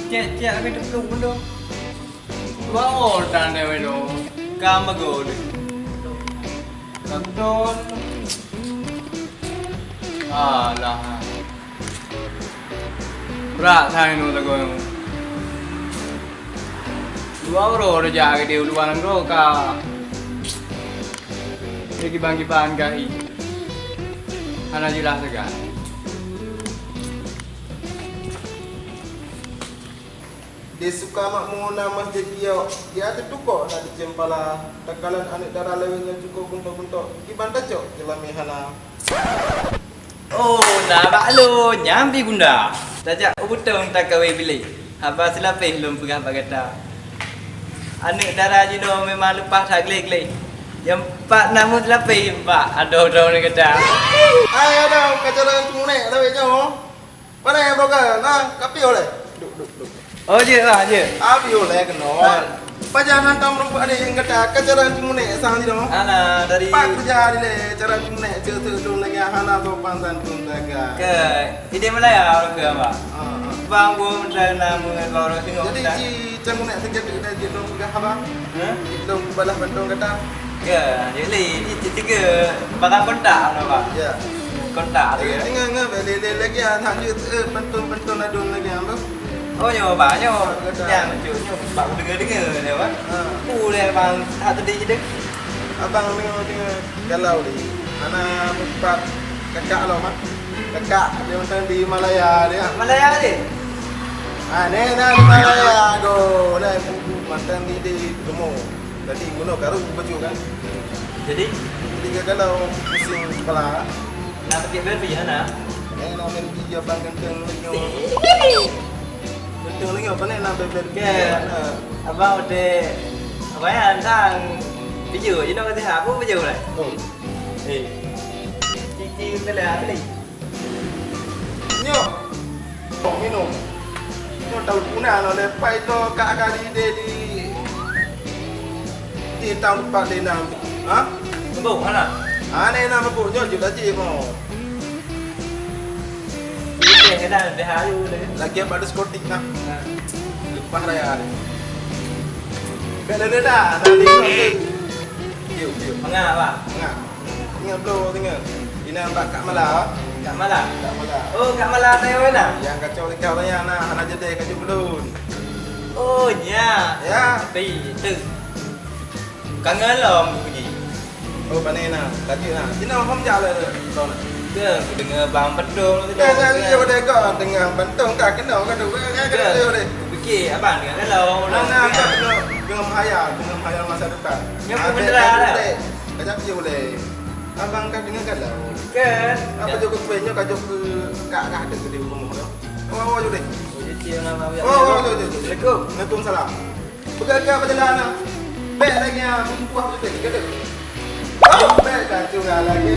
Cek kami dulu benda. Wow, tanda benda. Kamu gol. Betul. Alah. Berat saya nu tak kau. Dua orang jaga dia luar negara kah? Lagi bangkitan kah? Hana jelas segan. Dia suka makmu nama masjid dia ada tukar nak dijempala takalan anak darah leweng yang cukup bentuk-bentuk kiban tacok jelami hana. Oh, nak baklo nyambi gunda. Tajak ubutong tak kawai pilih. Apa silapih lum pegang bagata. Anak darah jino memang lepas haglik-glik. Yang pak namun silapih pak ada ni kata. Ai ada kacaran cumune leweng nyo. Mana yang broker? Nah, kapi oleh. Duk. Oh je lah je. Abi oleh keno. Pajangan tam rupa ada yang kata kacaran cumune sang jino. Ana dari Pak kerja di le cara cumune cerita dong lagi hana sopan santun taga. ke ide Malaya orang ke apa? Bang gua mendalam orang tengok. Jadi si cumune terjadi dah dia dong ke apa? Hah? Dong balah bentong kata. Ke jadi ini tiga barang kontak apa? Ya. Kontak tu. Tengah beli lagi anak dia bentong adun lagi apa? Oh nyo ba nyo yang lucu nyo bang dengar ni apa? Boleh bang satu dia je. Abang tengok galau ni. Anak empat kakak lo mak. Kakak dia macam di Malaya dia. Malaya ni. Ni di Malaya go. Lah macam di Gemo. Tadi guna karu baju kan. Jadi Galau pusing kepala. nak pergi berpi mana? Nak main dia bang kenteng lagi. Kenteng lagi apa ni nak bebel Ke abang udah apa yang sang biju je nak kata apa biju lah. Oh. Cici bela apa ni? Nyo. Minum. Nyo tahu guna lo lepas itu kak di tahun 46. Ha? Betul mana? Ni nama aku nyo juga je mau. Ini kita dah hayu dah. Lagi apa ada skotik nah. Lepas raya ni. Bela dah. Diu. Mengapa? Ngah. Tinggal blow tinggal. Ini nampak Kak Mala. Kat Malang. Kak Mala. Oh, kat Malang saya mana? Yang kacau kau tanya nah, hana jadi kacau belum. Oh, ya. Ya. Tapi tu. Kangen lah pergi. Oh, panen nah. Lagi nah. Ini nama kamu jalan tu nak. Ke aku dengar bang pedong tu. Dia pada kau tengah bentong tak kenal kan tu. Kan dia dia. Fikir abang dengan kalau Mana apa dengan hayal masa depan. Yang beneran lah. Kajak je boleh. Abang kan dengan galau. Kan? Apa juga kuenya kajak ke kak ada ke di rumah tu. Oh, jom deh. Cici nama dia. Oh, jom. Assalamualaikum. Waalaikumsalam. Bekerja perjalanan. Baik lagi yang buah tu kita. Oh, baik kacau lagi.